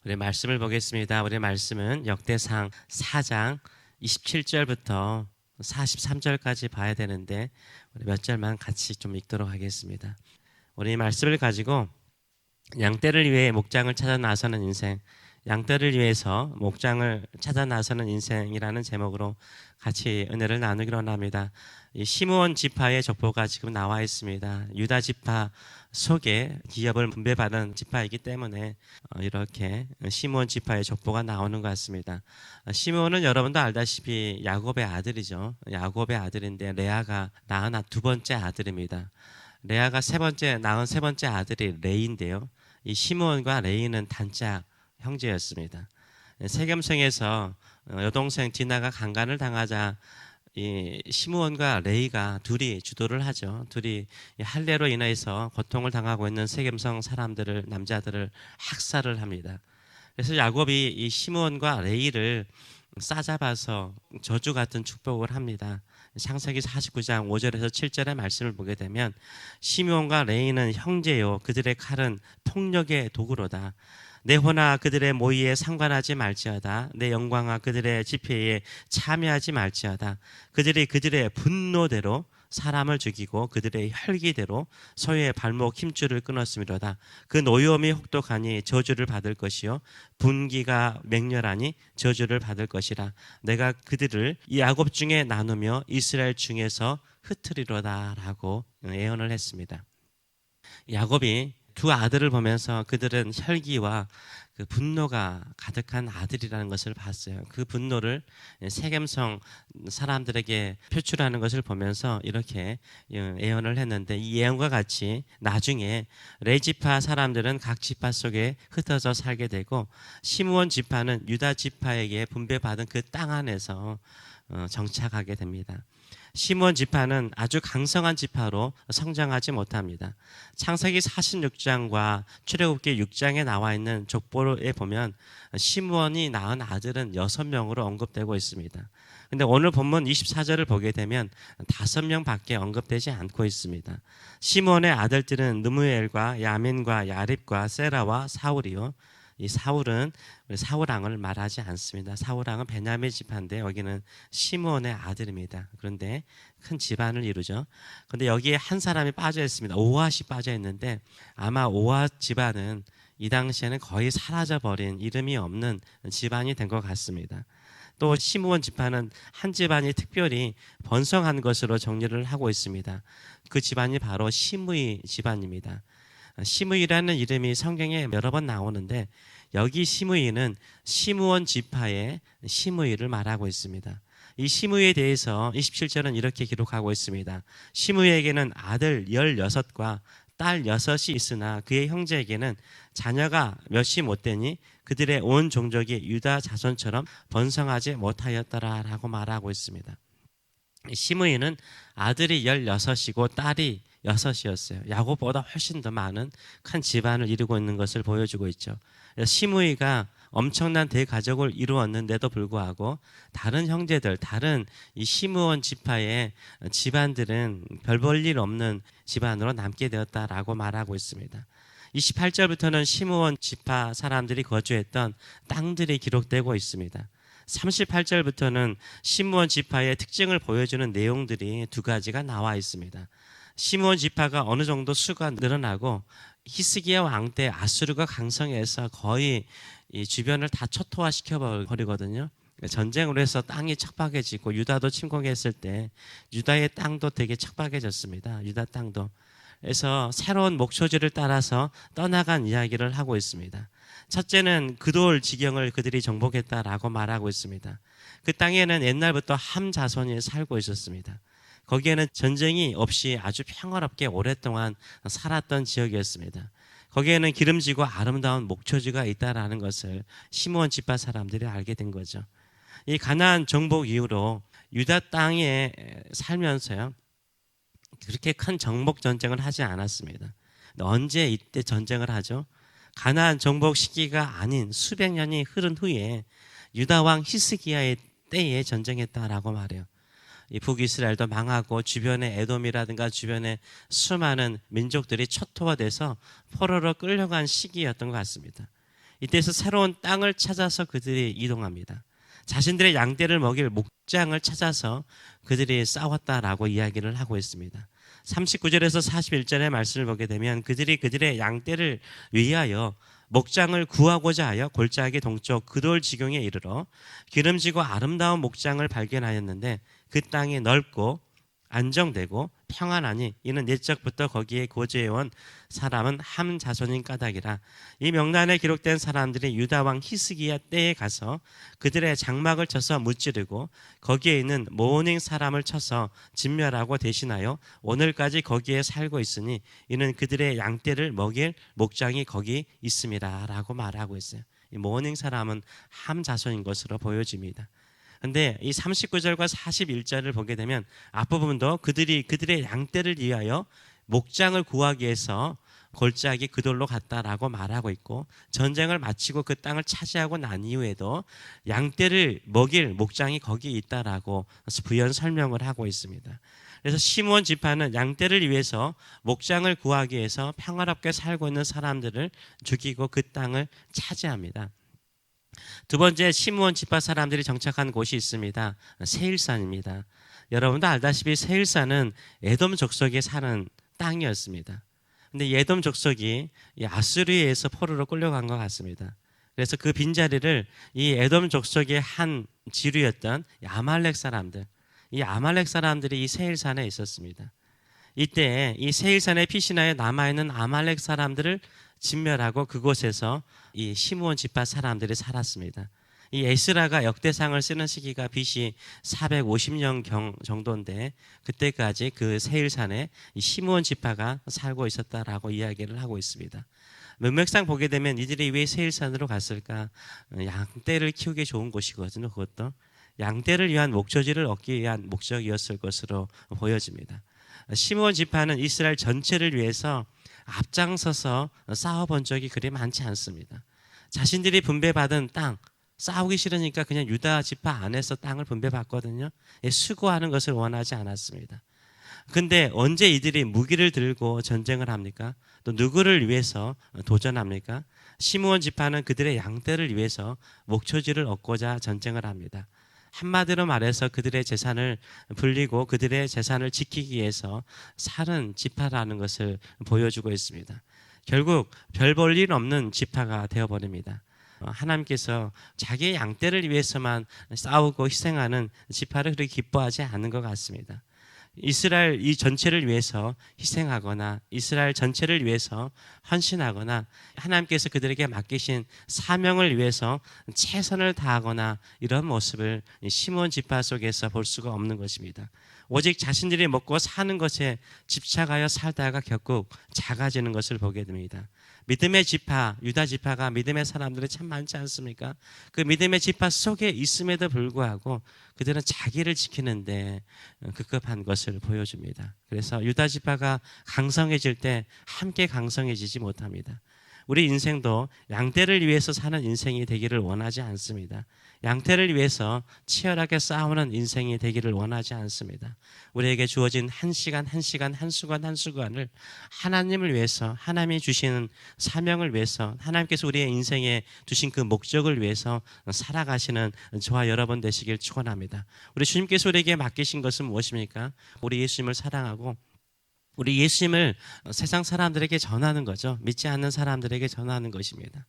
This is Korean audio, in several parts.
우리 말씀을 보겠습니다. 우리 말씀은 역대상 4장 27절부터 43절까지 봐야 되는데 우리 몇 절만 같이 좀 읽도록 하겠습니다. 우리 말씀을 가지고 양떼를 위해 목장을 찾아 나서는 인생, 양떼를 위해서 목장을 찾아 나서는 인생이라는 제목으로 같이 은혜를 나누기로 합니다. 이 시므온 지파의 족보가 지금 나와 있습니다. 유다 지파 속에 기업을 분배받은 지파이기 때문에 이렇게 시므온 지파의 족보가 나오는 것 같습니다. 시므온은 여러분도 알다시피 야곱의 아들이죠. 야곱의 아들인데 레아가 낳은 두 번째 아들입니다. 레아가 낳은 세 번째 아들이 레이인데요. 이 시므온과 레이는 단짝 형제였습니다. 세겜성에서 여동생 디나가 강간을 당하자 이 시므온과 레이가 둘이 주도를 하죠. 둘이 할례로 인해서 고통을 당하고 있는 세겜성 사람들을, 남자들을 학살을 합니다. 그래서 야곱이 이 시므온과 레이를 싸잡아서 저주 같은 축복을 합니다. 창세기 49장 5절에서 7절의 말씀을 보게 되면 시므온과 레이는 형제요 그들의 칼은 폭력의 도구로다. 내 호나 그들의 모의에 상관하지 말지어다. 내 영광아 그들의 집회에 참여하지 말지어다. 그들이 그들의 분노대로 사람을 죽이고 그들의 혈기대로 소유의 발목 힘줄을 끊었음이로다. 그 노여움이 혹독하니 저주를 받을 것이요 분기가 맹렬하니 저주를 받을 것이라. 내가 그들을 이 야곱 중에 나누며 이스라엘 중에서 흩트리로다 라고 예언을 했습니다. 야곱이 두 아들을 보면서 그들은 혈기와 그 분노가 가득한 아들이라는 것을 봤어요. 그 분노를 세겜성 사람들에게 표출하는 것을 보면서 이렇게 예언을 했는데 이 예언과 같이 나중에 레지파 사람들은 각 지파 속에 흩어져 살게 되고 시므온 지파는 유다 지파에게 분배받은 그 땅 안에서 정착하게 됩니다. 시므온 지파는 아주 강성한 지파로 성장하지 못합니다. 창세기 46장과 출애굽기 6장에 나와 있는 족보에 보면 시므온이 낳은 아들은 6명으로 언급되고 있습니다. 근데 오늘 본문 24절을 보게 되면 5명밖에 언급되지 않고 있습니다. 시므온의 아들들은 느무엘과 야민과 야립과 세라와 사울이요. 이 사울은 사울왕을 말하지 않습니다. 사울왕은 베냐민 지파인데 여기는 시므온의 아들입니다. 그런데 큰 집안을 이루죠. 그런데 여기에 한 사람이 빠져 있습니다. 오앗이 빠져 있는데 아마 오앗 집안은 이 당시에는 거의 사라져버린 이름이 없는 집안이 된 것 같습니다. 또 시므온 지파는 한 집안이 특별히 번성한 것으로 정리를 하고 있습니다. 그 집안이 바로 시므이 집안입니다. 시므이라는 이름이 성경에 여러 번 나오는데 여기 시므이는 시므온 지파의 시므이를 말하고 있습니다. 이 시므이에 대해서 27절은 이렇게 기록하고 있습니다. 시므이에게는 아들 16과 딸 6이 있으나 그의 형제에게는 자녀가 몇이 못되니 그들의 온 종족이 유다 자손처럼 번성하지 못하였더라라고 말하고 있습니다. 시므이는 아들이 16이고 딸이 6이었어요. 야곱보다 훨씬 더 많은 큰 집안을 이루고 있는 것을 보여주고 있죠. 시므이가 엄청난 대가족을 이루었는데도 불구하고 다른 형제들, 다른 이 시므온 지파의 집안들은 별 볼 일 없는 집안으로 남게 되었다라고 말하고 있습니다. 28절부터는 시므온 지파 사람들이 거주했던 땅들이 기록되고 있습니다. 38절부터는 시므온 지파의 특징을 보여주는 내용들이 두 가지가 나와 있습니다. 시므온 지파가 어느 정도 수가 늘어나고 히스기야 왕 때 아수르가 강성해서 거의 이 주변을 다 초토화시켜 버리거든요. 전쟁으로 해서 땅이 척박해지고 유다도 침공했을 때 유다의 땅도 되게 척박해졌습니다. 유다 땅도. 그래서 새로운 목초지를 따라서 떠나간 이야기를 하고 있습니다. 첫째는 그돌 지경을 그들이 정복했다라고 말하고 있습니다. 그 땅에는 옛날부터 함 자손이 살고 있었습니다. 거기에는 전쟁이 없이 아주 평화롭게 오랫동안 살았던 지역이었습니다. 거기에는 기름지고 아름다운 목초지가 있다라는 것을 시므온 지파 사람들이 알게 된 거죠. 이 가나안 정복 이후로 유다 땅에 살면서요 그렇게 큰 정복 전쟁을 하지 않았습니다. 언제 이때 전쟁을 하죠? 가나안 정복 시기가 아닌 수백 년이 흐른 후에 유다 왕 히스기야의 때에 전쟁했다라고 말해요. 이 북이스라엘도 망하고 주변에 에돔이라든가 주변에 수많은 민족들이 초토화돼서 포로로 끌려간 시기였던 것 같습니다. 이때에서 새로운 땅을 찾아서 그들이 이동합니다. 자신들의 양떼를 먹일 목장을 찾아서 그들이 싸웠다라고 이야기를 하고 있습니다. 39절에서 41절의 말씀을 보게 되면 그들이 그들의 양떼를 위하여 목장을 구하고자 하여 골짜기 동쪽 그돌 지경에 이르러 기름지고 아름다운 목장을 발견하였는데 그 땅이 넓고 안정되고 평안하니 이는 옛적부터 거기에 거주해온 사람은 함 자손인 까닭이라. 이 명단에 기록된 사람들이 유다 왕 히스기야 때에 가서 그들의 장막을 쳐서 무찌르고 거기에 있는 모닝 사람을 쳐서 진멸하고 대신하여 오늘까지 거기에 살고 있으니 이는 그들의 양떼를 먹일 목장이 거기 있습니다 라고 말하고 있어요. 이 모닝 사람은 함 자손인 것으로 보여집니다. 근데 이 39절과 41절을 보게 되면 앞부분도 그들이 그들의 양떼를 위하여 목장을 구하기 위해서 골짜기 그돌로 갔다라고 말하고 있고, 전쟁을 마치고 그 땅을 차지하고 난 이후에도 양떼를 먹일 목장이 거기 있다라고 부연 설명을 하고 있습니다. 그래서 시므온 지파는 양떼를 위해서 목장을 구하기 위해서 평화롭게 살고 있는 사람들을 죽이고 그 땅을 차지합니다. 두 번째, 시므온 지파 사람들이 정착한 곳이 있습니다. 세일산입니다. 여러분도 알다시피 세일산은 에돔 족속이 사는 땅이었습니다. 근데 에돔 족속이 아수르에서 포로로 끌려간 것 같습니다. 그래서 그 빈자리를 이 에돔 족속의 한 지류였던 아말렉 사람들, 이 아말렉 사람들이 이 세일산에 있었습니다. 이때 이 세일산의 피시나에 남아있는 아말렉 사람들을 진멸하고 그곳에서 이 시므온 지파 사람들이 살았습니다. 이 에스라가 역대상을 쓰는 시기가 BC 450년 정도인데 그때까지 그 세일산에 이 시므온 지파가 살고 있었다라고 이야기를 하고 있습니다. 문맥상 보게 되면 이들이 왜 세일산으로 갔을까? 양떼를 키우기 좋은 곳이거든요. 그것도 양떼를 위한 목초지를 얻기 위한 목적이었을 것으로 보여집니다. 시므온 지파는 이스라엘 전체를 위해서 앞장서서 싸워본 적이 그리 많지 않습니다. 자신들이 분배받은 땅, 싸우기 싫으니까 그냥 유다 지파 안에서 땅을 분배받거든요. 수고하는 것을 원하지 않았습니다. 근데 언제 이들이 무기를 들고 전쟁을 합니까? 또 누구를 위해서 도전합니까? 시므온 지파는 그들의 양떼를 위해서 목초지를 얻고자 전쟁을 합니다. 한마디로 말해서 그들의 재산을 불리고 그들의 재산을 지키기 위해서 사는 지파라는 것을 보여주고 있습니다. 결국 별 볼 일 없는 지파가 되어버립니다. 하나님께서 자기의 양떼를 위해서만 싸우고 희생하는 지파를 그렇게 기뻐하지 않은 것 같습니다. 이스라엘 이 전체를 위해서 희생하거나 이스라엘 전체를 위해서 헌신하거나 하나님께서 그들에게 맡기신 사명을 위해서 최선을 다하거나 이런 모습을 시므온 지파 속에서 볼 수가 없는 것입니다. 오직 자신들이 먹고 사는 것에 집착하여 살다가 결국 작아지는 것을 보게 됩니다. 믿음의 지파, 유다 지파가 믿음의 사람들이 참 많지 않습니까? 그 믿음의 지파 속에 있음에도 불구하고 그들은 자기를 지키는데 급급한 것을 보여줍니다. 그래서 유다 지파가 강성해질 때 함께 강성해지지 못합니다. 우리 인생도 양떼를 위해서 사는 인생이 되기를 원하지 않습니다. 양떼를 위해서 치열하게 싸우는 인생이 되기를 원하지 않습니다. 우리에게 주어진 한 시간 한 시간 한 수간 한 수간을 하나님을 위해서, 하나님이 주시는 사명을 위해서, 하나님께서 우리의 인생에 두신 그 목적을 위해서 살아가시는 저와 여러분 되시길 축원합니다. 우리 주님께서 우리에게 맡기신 것은 무엇입니까? 우리 예수님을 사랑하고 우리 예수님을 세상 사람들에게 전하는 거죠. 믿지 않는 사람들에게 전하는 것입니다.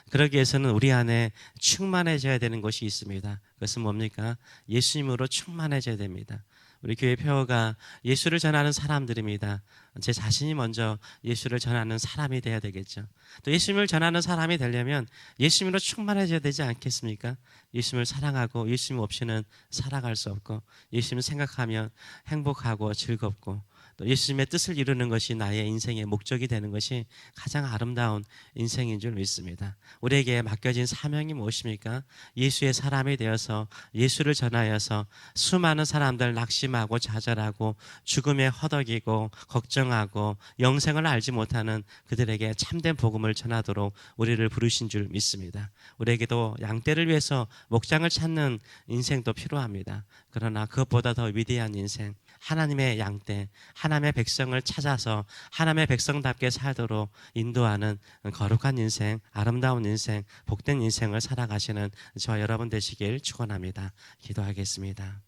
그러기 위해서는 우리 안에 충만해져야 되는 것이 있습니다. 그것은 뭡니까? 예수님으로 충만해져야 됩니다. 우리 교회 표어가 예수를 전하는 사람들입니다. 제 자신이 먼저 예수를 전하는 사람이 돼야 되겠죠. 또 예수님을 전하는 사람이 되려면 예수님으로 충만해져야 되지 않겠습니까? 예수님을 사랑하고 예수님 없이는 살아갈 수 없고, 예수님을 생각하면 행복하고 즐겁고, 또 예수님의 뜻을 이루는 것이 나의 인생의 목적이 되는 것이 가장 아름다운 인생인 줄 믿습니다. 우리에게 맡겨진 사명이 무엇입니까? 예수의 사람이 되어서 예수를 전하여서 수많은 사람들 낙심하고 좌절하고 죽음에 허덕이고 걱정하고 영생을 알지 못하는 그들에게 참된 복음을 전하도록 우리를 부르신 줄 믿습니다. 우리에게도 양떼를 위해서 목장을 찾는 인생도 필요합니다. 그러나 그것보다 더 위대한 인생, 하나님의 양떼, 하나님의 백성을 찾아서 하나님의 백성답게 살도록 인도하는 거룩한 인생, 아름다운 인생, 복된 인생을 살아가시는 저와 여러분 되시길 축원합니다. 기도하겠습니다.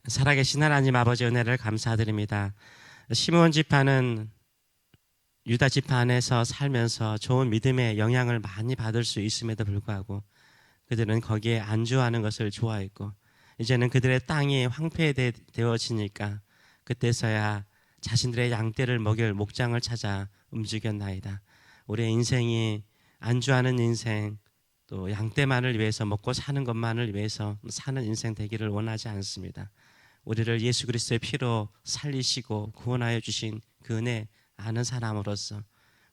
살아계신 하나님 아버지 은혜를 감사드립니다. 시므온 지파는 유다 지파 안에서 살면서 좋은 믿음의 영향을 많이 받을 수 있음에도 불구하고 그들은 거기에 안주하는 것을 좋아했고 이제는 그들의 땅이 황폐되어지니까 그때서야 자신들의 양떼를 먹일 목장을 찾아 움직였나이다. 우리의 인생이 안주하는 인생, 또 양떼만을 위해서 먹고 사는 것만을 위해서 사는 인생 되기를 원하지 않습니다. 우리를 예수 그리스도의 피로 살리시고 구원하여 주신 그 은혜 아는 사람으로서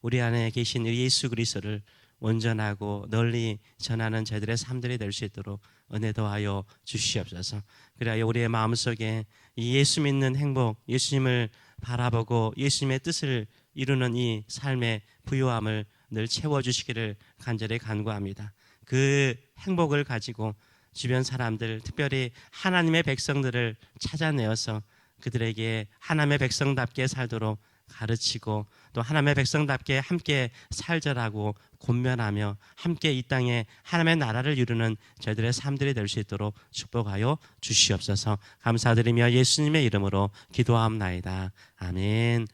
우리 안에 계신 예수 그리스도를 온전하고 널리 전하는 저희들의 삶들이 될 수 있도록 은혜 더하여 주시옵소서. 그래야 우리의 마음속에 이 예수 믿는 행복, 예수님을 바라보고 예수님의 뜻을 이루는 이 삶의 부요함을 늘 채워주시기를 간절히 간구합니다. 그 행복을 가지고 주변 사람들, 특별히 하나님의 백성들을 찾아내어서 그들에게 하나님의 백성답게 살도록 가르치고 또 하나님의 백성답게 함께 살자라고 권면하며 함께 이 땅에 하나님의 나라를 이루는 저희들의 삶들이 될 수 있도록 축복하여 주시옵소서. 감사드리며 예수님의 이름으로 기도하옵나이다. 아멘.